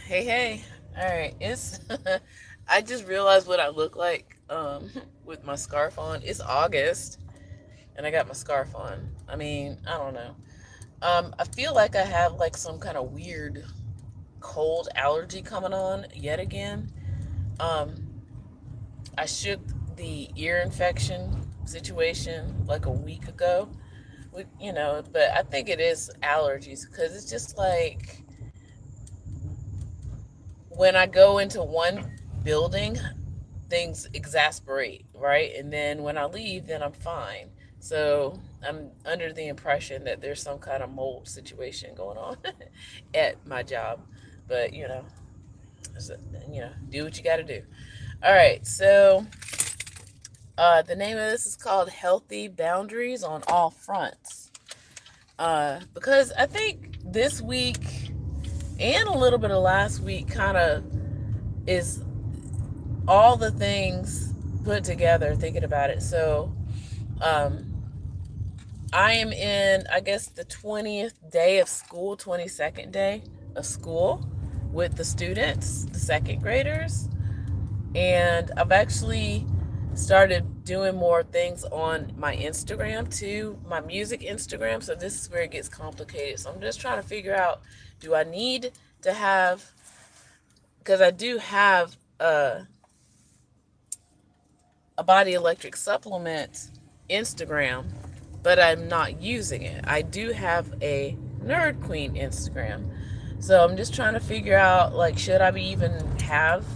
Hey, hey. All right, it's I just realized what I look like with my scarf on. It's August and I got my scarf on. I mean, I don't know. I feel like I have like some kind of weird cold allergy coming on yet again. Um I shook the ear infection situation like a week ago. But I think it is allergies because it's just like when I go into one building, things exasperate, right? And then when I leave, then I'm fine. So I'm under the impression that there's some kind of mold situation going on at my job. But so, do what you got to do. All right. So the name of this is called Healthy Boundaries on All Fronts. Because I think this week and a little bit of last week kind of is all the things put together thinking about it. So um, I am in, I guess, the 20th day of school, 22nd day of school with the students, the second graders. And I've actually started doing more things on my Instagram too, my music Instagram. So this is where it gets complicated. So I'm just trying to figure out, do I need to have, because I do have a body electric supplement Instagram, but I'm not using it. I do have a Nerd Queen Instagram. So I'm just trying to figure out, like, should I be even have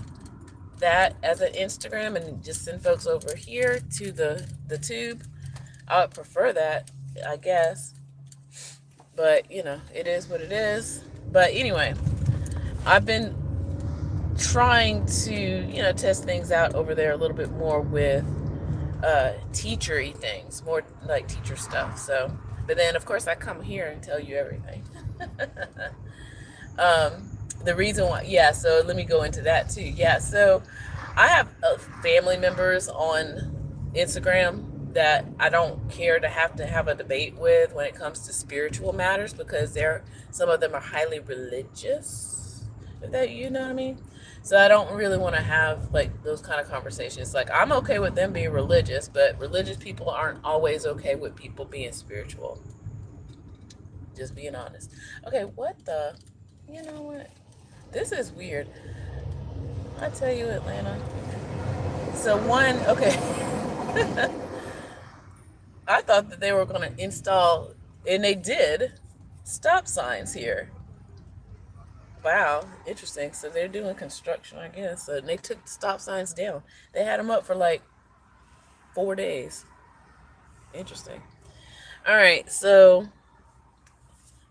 that as an Instagram and just send folks over here to the tube? I would prefer that, I guess. But, it is what it is. But anyway, I've been trying to, test things out over there a little bit more with teachery things, more like teacher stuff. So, but then of course I come here and tell you everything. The reason why, yeah. So let me go into that too. Yeah. So I have family members on Instagram that I don't care to have a debate with when it comes to spiritual matters because some of them are highly religious. If that, you know what I mean? So I don't really want to have like those kind of conversations. Like I'm okay with them being religious, but religious people aren't always okay with people being spiritual. Just being honest. Okay, what the? You know what? This is weird. I tell you, Atlanta. So one, okay. I thought that they were going to install, and they did, stop signs here. Wow, interesting. So they're doing construction, I guess. So they took the stop signs down. They had them up for like 4 days. Interesting. All right, so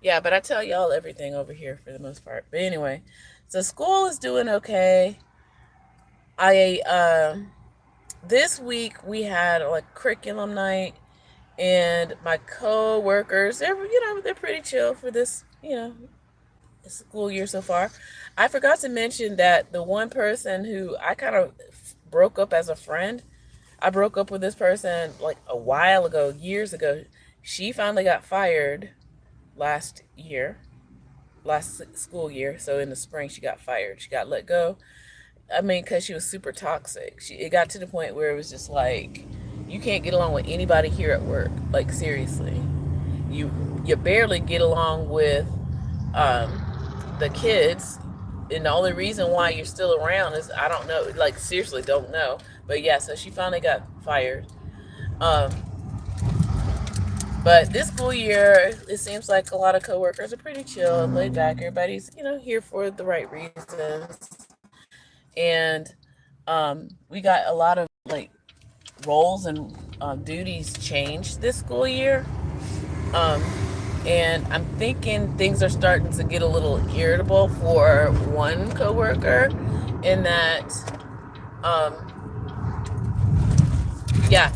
yeah, but I tell y'all everything over here for the most part. But anyway, so school is doing okay. I This week we had like curriculum night, and my co-workers, they're pretty chill for this, school year so far. I forgot to mention that the one person who I kind of broke up as a friend, I broke up with this person like a while ago, years ago. She finally got fired last year, last school year. So in the spring, she got fired. She got let go. I mean, because she was super toxic. It got to the point where it was just like, you can't get along with anybody here at work. Like seriously, you you barely get along with the kids, and the only reason why you're still around is I don't know. Like seriously, don't know. But yeah, so she finally got fired. Um, but this school year, it seems like a lot of coworkers are pretty chill, laid back. Everybody's here for the right reasons, and we got a lot of like roles and duties changed this school year. Um, and I'm thinking things are starting to get a little irritable for one coworker, in that, um, yeah,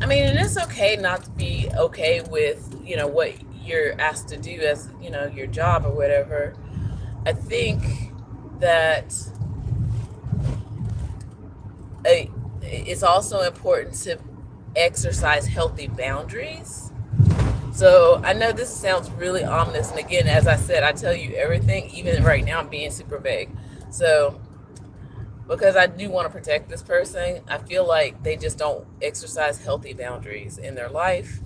I mean, and it's okay not to be okay with what you're asked to do as your job or whatever. I think that it's also important to exercise healthy boundaries. So I know this sounds really ominous, and again, as I said, I tell you everything. Even right now, I'm being super vague. So because I do want to protect this person, I feel like they just don't exercise healthy boundaries in their life.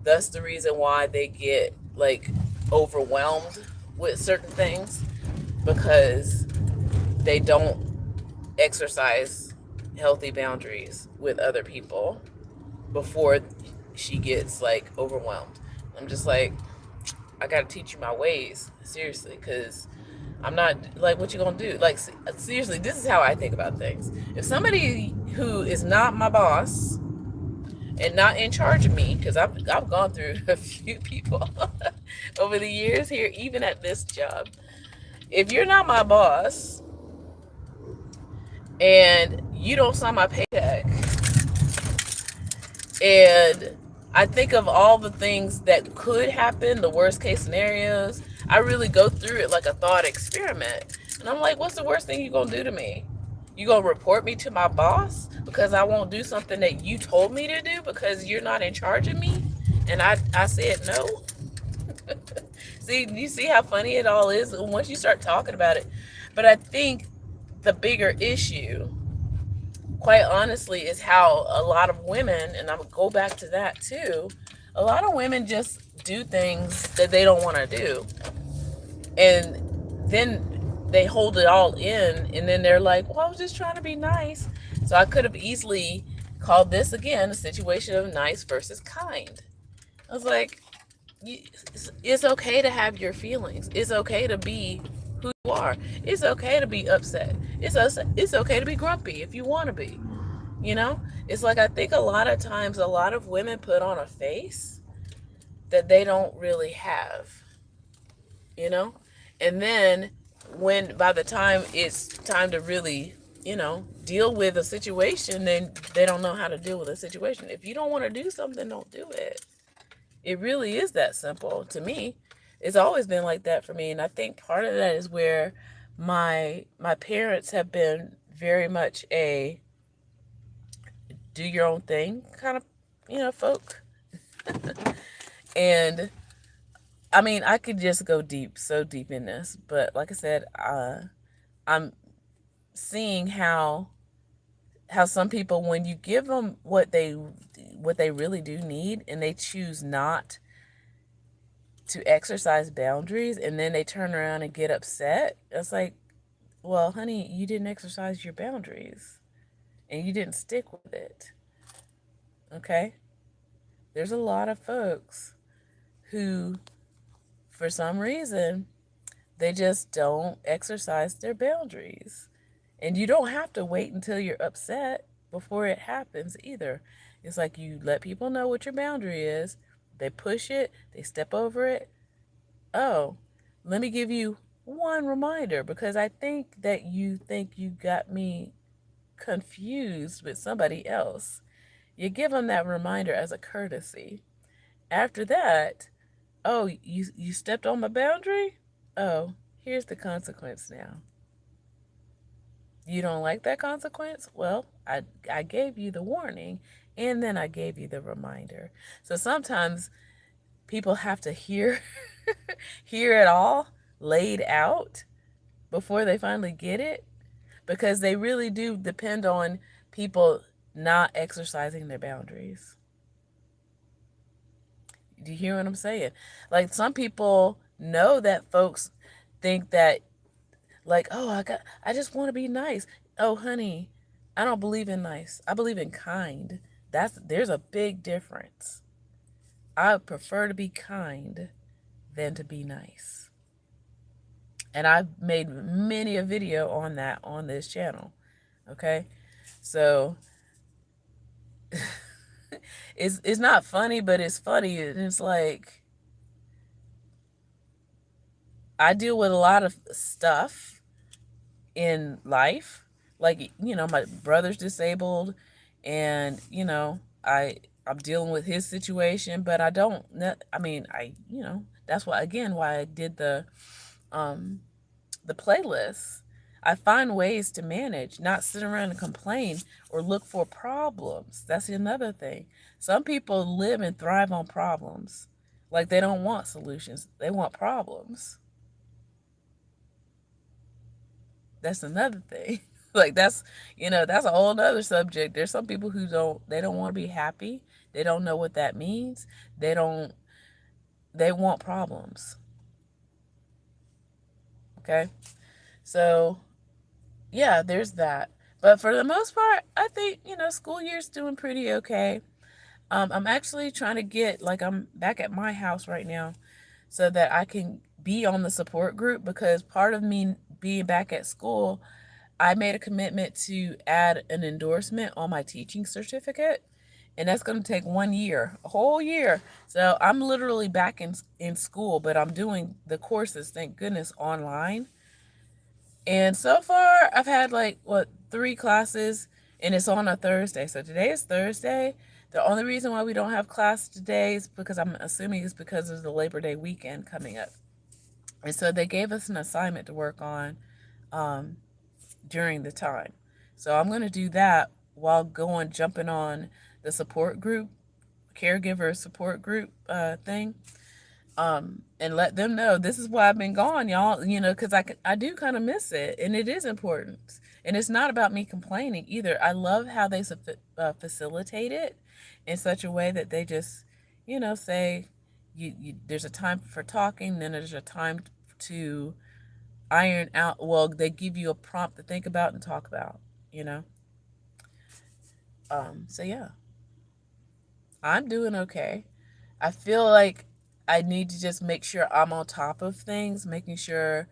That's the reason why they get like overwhelmed with certain things, because they don't exercise healthy boundaries with other people before she gets like overwhelmed. I'm just like, I gotta teach you my ways, seriously, because I'm not like, what you gonna do? Like, seriously, this is how I think about things. If somebody who is not my boss and not in charge of me, because I've gone through a few people over the years here, even at this job. If you're not my boss and you don't sign my paycheck, and I think of all the things that could happen, the worst case scenarios. I really go through it like a thought experiment. And I'm like, what's the worst thing you gonna do to me? You gonna report me to my boss because I won't do something that you told me to do because you're not in charge of me? And I said no. See, you see how funny it all is once you start talking about it. But I think the bigger issue, quite honestly, is how a lot of women, and I'm gonna go back to that too, a lot of women just do things that they don't want to do, and then they hold it all in, and then they're like, well, I was just trying to be nice. So I could have easily called this again a situation of nice versus kind. I was like, it's okay to have your feelings. It's okay to be who you are. It's okay to be upset. It's okay to be grumpy if you want to be. You know, it's like, I think a lot of times a lot of women put on a face that they don't really have, you know? And then when by the time it's time to really, deal with a situation, then they don't know how to deal with a situation. If you don't want to do something, don't do it. It really is that simple to me. It's always been like that for me, and I think part of that is where my parents have been very much a do your own thing kind of, folk. And I mean, I could just go deep, so deep in this, but like I said, I'm seeing how some people, when you give them what they really do need, and they choose not to exercise boundaries, and then they turn around and get upset. It's like, well, honey, you didn't exercise your boundaries and you didn't stick with it. Okay? There's a lot of folks who, for some reason, they just don't exercise their boundaries. And you don't have to wait until you're upset before it happens either. It's like, you let people know what your boundary is, they push it, they step over it. Oh, let me give you one reminder, because I think that you think you got me confused with somebody else. You give them that reminder as a courtesy. After that, oh, you stepped on my boundary? Oh, here's the consequence now. You don't like that consequence? Well, I gave you the warning, and then I gave you the reminder. So sometimes people have to hear hear it all laid out before they finally get it, because they really do depend on people not exercising their boundaries. Do you hear what I'm saying? Like, some people know that folks think that, like, oh, I just want to be nice. Oh, honey, I don't believe in nice. I believe in kind. There's a big difference. I prefer to be kind than to be nice. And I've made many a video on that on this channel. Okay? So it's not funny, but it's funny. And it's like, I deal with a lot of stuff in life. Like, my brother's disabled, and I'm dealing with his situation, but I don't I mean, that's why, again, why I did the playlist. I find ways to manage, not sit around and complain or look for problems. That's another thing. Some people live and thrive on problems. Like they don't want solutions, they want problems. That's another thing. Like that's, that's a whole nother subject. There's some people who don't want to be happy. They don't know what that means. They don't they want problems. Okay? So, yeah, there's that. But for the most part, I think, school year's doing pretty okay. I'm actually trying to get, like, I'm back at my house right now so that I can be on the support group, because part of me being back at school, I made a commitment to add an endorsement on my teaching certificate. And that's going to take 1 year, a whole year. So I'm literally back in school, but I'm doing the courses, thank goodness, online. And so far, I've had like, what, 3 classes, and it's on a Thursday. So today is Thursday. The only reason why we don't have class today is because I'm assuming it's because of the Labor Day weekend coming up. And so they gave us an assignment to work on um, during the time. So I'm going to do that while jumping on the support group, caregiver support group thing, and let them know this is why I've been gone, y'all. Because I do kind of miss it, and it is important. And it's not about me complaining either. I love how they facilitate it in such a way that they just, say, there's a time for talking, then there's a time to iron out. Well, they give you a prompt to think about and talk about. You know. So yeah, I'm doing okay. I feel like I need to just make sure I'm on top of things, making sure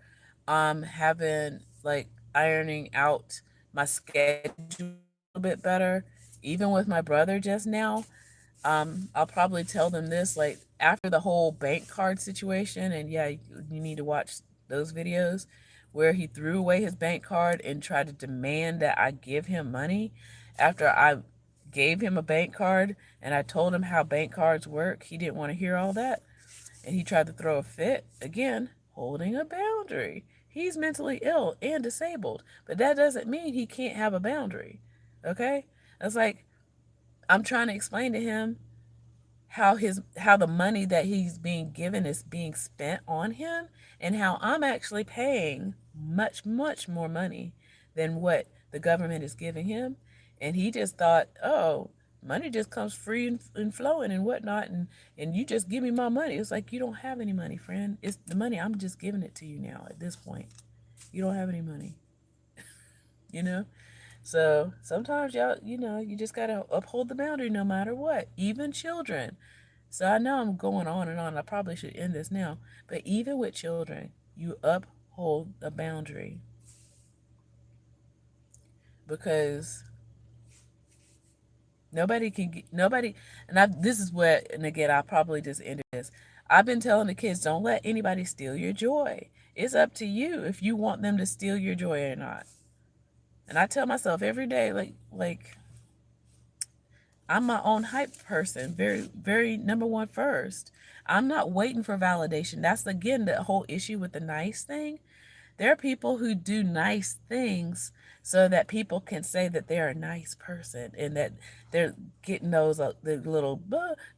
I'm having, like, ironing out my schedule a little bit better. Even with my brother just now, I'll probably tell them this, like, after the whole bank card situation, and yeah, you need to watch those videos where he threw away his bank card and tried to demand that I give him money after I gave him a bank card and I told him how bank cards work. He didn't want to hear all that, and he tried to throw a fit. Again, holding a boundary. He's mentally ill and disabled, but that doesn't mean he can't have a boundary. Okay? It's like I'm trying to explain to him how the money that he's being given is being spent on him, and how I'm actually paying much more money than what the government is giving him. And he just thought, oh, money just comes free and flowing and whatnot, and you just give me my money. It's like, you don't have any money, friend. It's the money, I'm just giving it to you now at this point. You don't have any money. you know so sometimes, y'all, you just gotta uphold the boundary no matter what, even children. So I know I'm going on and on. I probably should end this now. But even with children, you uphold a boundary, because nobody can get, nobody. And this is what, and again, I probably just ended this. I've been telling the kids, don't let anybody steal your joy. It's up to you if you want them to steal your joy or not. And I tell myself every day, like I'm my own hype person, very, very number one first. I'm not waiting for validation. That's, again, the whole issue with the nice thing. There are people who do nice things so that people can say that they're a nice person, and that they're getting those the little,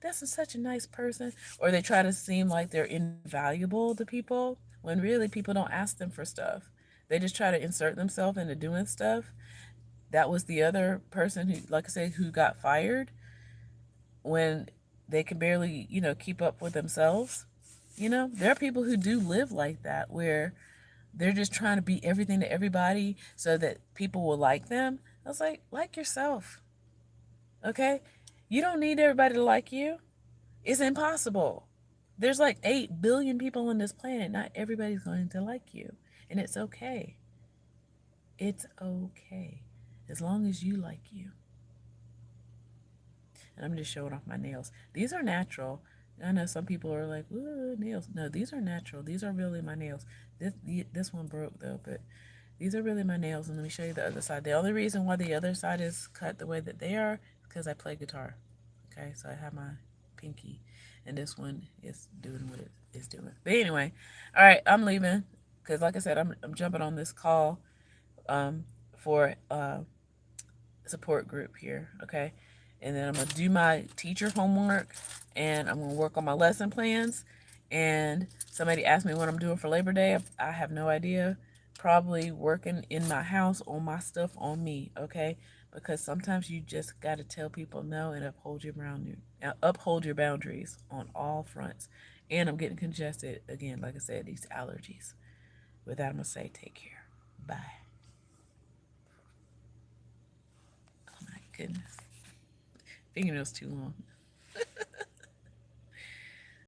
that's such a nice person, or they try to seem like they're invaluable to people when really people don't ask them for stuff. They just try to insert themselves into doing stuff. That was the other person who, like I said, who got fired when they can barely, keep up with themselves. There are people who do live like that, where they're just trying to be everything to everybody so that people will like them. I was like yourself, okay? You don't need everybody to like you. It's impossible. There's like 8 billion people on this planet. Not everybody's going to like you. And it's okay. It's okay. As long as you like you. And I'm just showing off my nails. These are natural. I know some people are like, ooh, nails. No, these are natural. These are really my nails. This one broke though, but these are really my nails. And let me show you the other side. The only reason why the other side is cut the way that they are is because I play guitar. Okay, so I have my pinky, and this one is doing what it is doing. But anyway, all right, I'm leaving because, like I said, I'm jumping on this call for support group here. Okay, And then I'm going to do my teacher homework, and I'm going to work on my lesson plans. And somebody asked me what I'm doing for Labor Day. I have no idea. Probably working in my house on my stuff on me, okay? Because sometimes you just got to tell people no and uphold your boundaries on all fronts. And I'm getting congested again, like I said, these allergies. With that, I'm going to say take care. Bye. Oh my goodness. Fingernails too long.